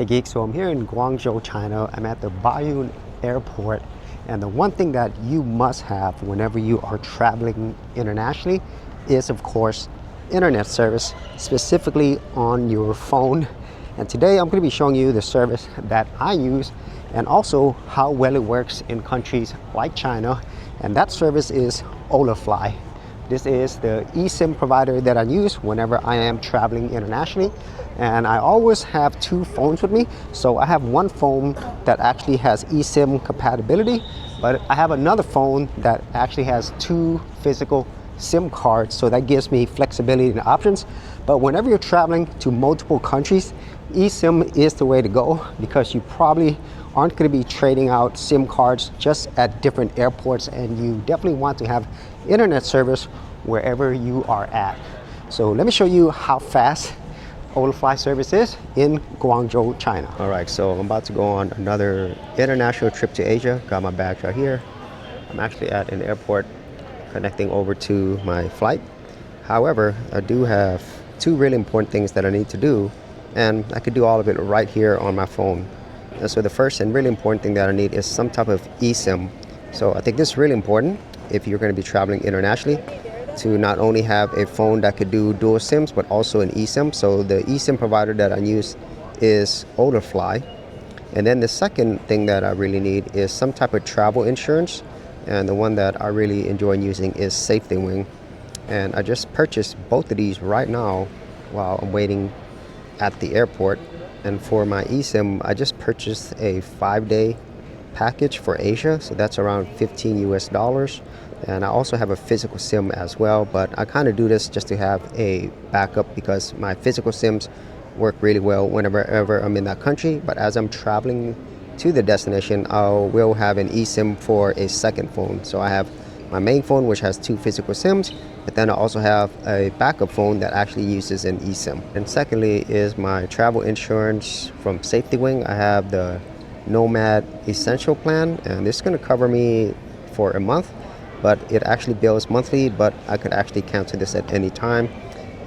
Hey Geek, so I'm here in Guangzhou, China. I'm at the Baiyun Airport, and the one thing that you must have whenever you are traveling internationally is, of course, internet service, specifically on your phone. And today I'm going to be showing you the service that I use and also how well it works in countries like China, and that service is Holafly. This is the eSIM provider that I use whenever I am traveling internationally. And I always have two phones with me. So I have one phone that actually has eSIM compatibility, but I have another phone that actually has two physical SIM cards. So that gives me flexibility and options. But whenever you're traveling to multiple countries, eSIM is the way to go because you probably aren't going to be trading out SIM cards just at different airports, and you definitely want to have internet service wherever you are at. So let me show you how fast Holafly service is in Guangzhou, China. All right, so I'm about to go on another international trip to Asia. Got my bags right here. I'm actually at an airport connecting over to my flight. However, I do have two really important things that I need to do, and I could do all of it right here on my phone. And so the first and really important thing that I need is some type of eSIM. So I think this is really important if you're going to be traveling internationally, to not only have a phone that could do dual SIMs, but also an eSIM. So the eSIM provider that I use is Holafly. And then the second thing that I really need is some type of travel insurance. And the one that I really enjoy using is SafetyWing. And I just purchased both of these right now while I'm waiting at the airport. And for my eSIM, I just purchased a 5-day package for Asia, so that's around $15 US. And I also have a physical SIM as well, but I kind of do this just to have a backup because my physical SIMs work really well whenever I'm in that country. But as I'm traveling to the destination, I will have an eSIM for a second phone. So I have my main phone, which has two physical SIMs, but then I also have a backup phone that actually uses an eSIM. And secondly is my travel insurance from SafetyWing. I have the Nomad Essential plan, and this is going to cover me for a month, but it actually bills monthly, but I could actually cancel this at any time,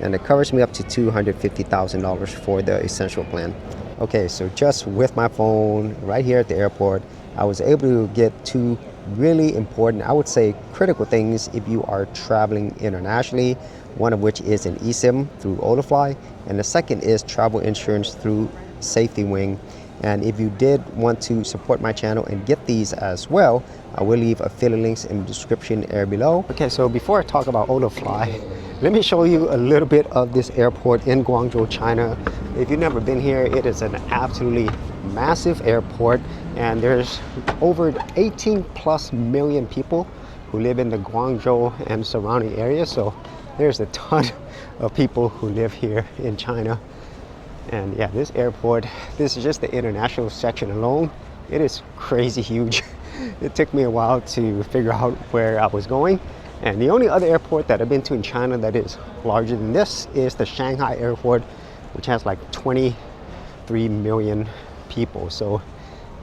and it covers me up to $250,000 for the Essential plan. Okay, so just with my phone right here at the airport, I was able to get two really important, I would say critical things if you are traveling internationally, one of which is an eSIM through Holafly, and the second is travel insurance through SafetyWing. And if you did want to support my channel and get these as well, I will leave affiliate links in the description area below. Okay, so before I talk about Holafly, let me show you a little bit of this airport in Guangzhou, China. If you've never been here, it is an absolutely massive airport, and there's over 18 plus million people who live in the Guangzhou and surrounding areas. So there's a ton of people who live here in China. And yeah, this airport, this is just the international section alone. It is crazy huge. It took me a while to figure out where I was going. And the only other airport that I've been to in China that is larger than this is the Shanghai airport, which has like 23 million people. So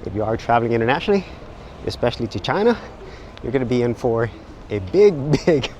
if you are traveling internationally, especially to China, you're going to be in for a big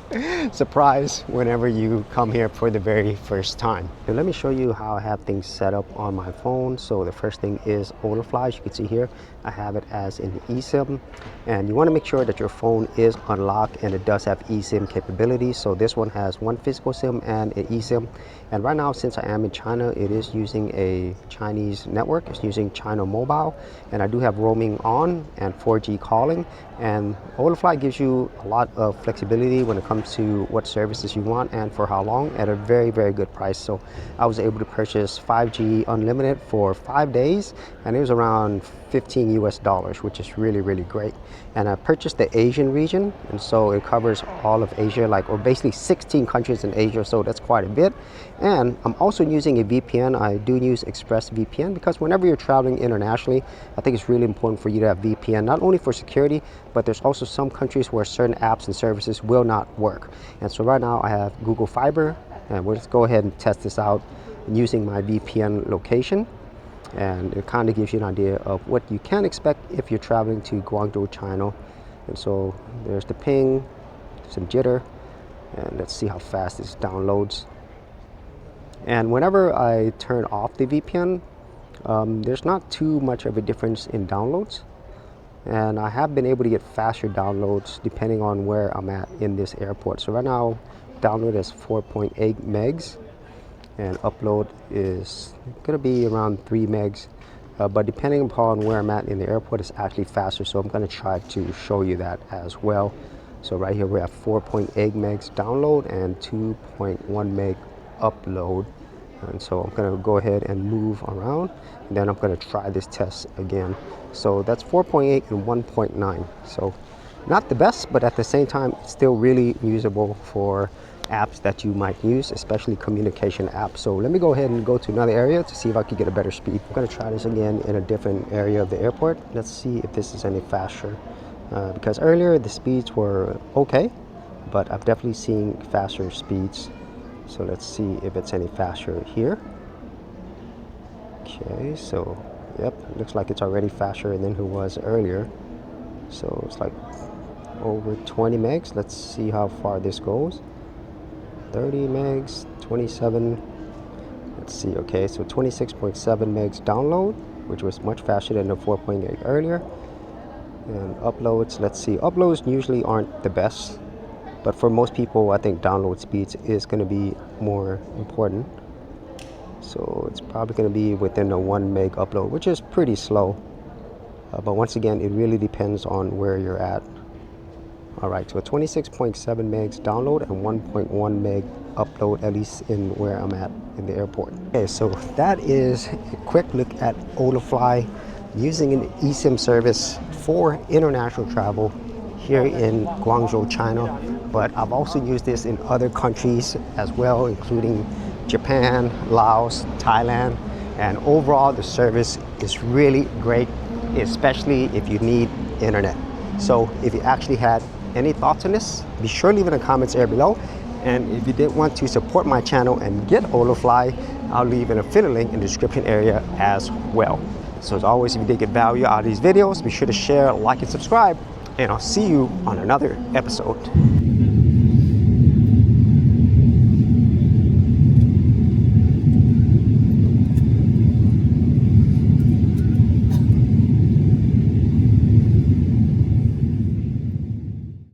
surprise whenever you come here for the very first time. And let me show you how I have things set up on my phone. So the first thing is Holafly. As you can see here, I have it as an eSIM, and you want to make sure that your phone is unlocked and it does have eSIM capabilities. So this one has one physical SIM and an eSIM, and right now, since I am in China, it is using a Chinese network. It's using China Mobile, and I do have roaming on and 4G calling. And Holafly gives you a lot of flexibility when it comes to what services you want and for how long at a very good price. So I was able to purchase 5G unlimited for 5 days, and it was around $15 US, which is really great. And I purchased the Asian region, and so it covers all of Asia, or basically 16 countries in Asia, so that's quite a bit. And I'm also using a VPN. I do use ExpressVPN because whenever you're traveling internationally, I think it's really important for you to have VPN, not only for security, but there's also some countries where certain apps and services will not work. And so right now I have Google Fiber, and we'll just go ahead and test this out using my VPN location. And it kind of gives you an idea of what you can expect if you're traveling to Guangzhou, China. And so there's the ping, some jitter, and let's see how fast this downloads. And whenever I turn off the VPN, There's not too much of a difference in downloads, and I have been able to get faster downloads depending on where I'm at in this airport. So right now, download is 4.8 megs, and upload is gonna be around 3 megs. But depending upon where I'm at in the airport, it's actually faster. So I'm gonna try to show you that as well. So right here we have 4.8 megs download and 2.1 meg upload. And so I'm gonna go ahead and move around, and then I'm gonna try this test again. So that's 4.8 and 1.9. So not the best, but at the same time, still really usable for apps that you might use, especially communication apps. So let me go ahead and go to another area to see if I can get a better speed. I'm gonna try this again in a different area of the airport. Let's see if this is any faster. Because earlier the speeds were okay, but I've definitely seen faster speeds. So let's see if it's any faster here. Okay, so yep, looks like it's already faster than it was earlier. So it's like over 20 megs. Let's see how far this goes. 30 megs, 27. Let's see, okay, so 26.7 megs download, which was much faster than the 4.8 earlier. And uploads, let's see, uploads usually aren't the best, but for most people, I think download speeds is going to be more important. So it's probably going to be within a 1 meg upload, which is pretty slow. But once again, it really depends on where you're at. All right, so 26.7 megs download and 1.1 meg upload, at least in where I'm at in the airport. Okay, so that is a quick look at Holafly using an eSIM service for international travel here in Guangzhou, China. But I've also used this in other countries as well, including Japan, Laos, Thailand, and overall the service is really great, especially if you need internet. So if you actually had any thoughts on this, be sure to leave in the comments area below. And if you did want to support my channel and get Holafly, I'll leave an affiliate link in the description area as well. So as always, if you did get value out of these videos, be sure to share, like, and subscribe, and I'll see you on another episode.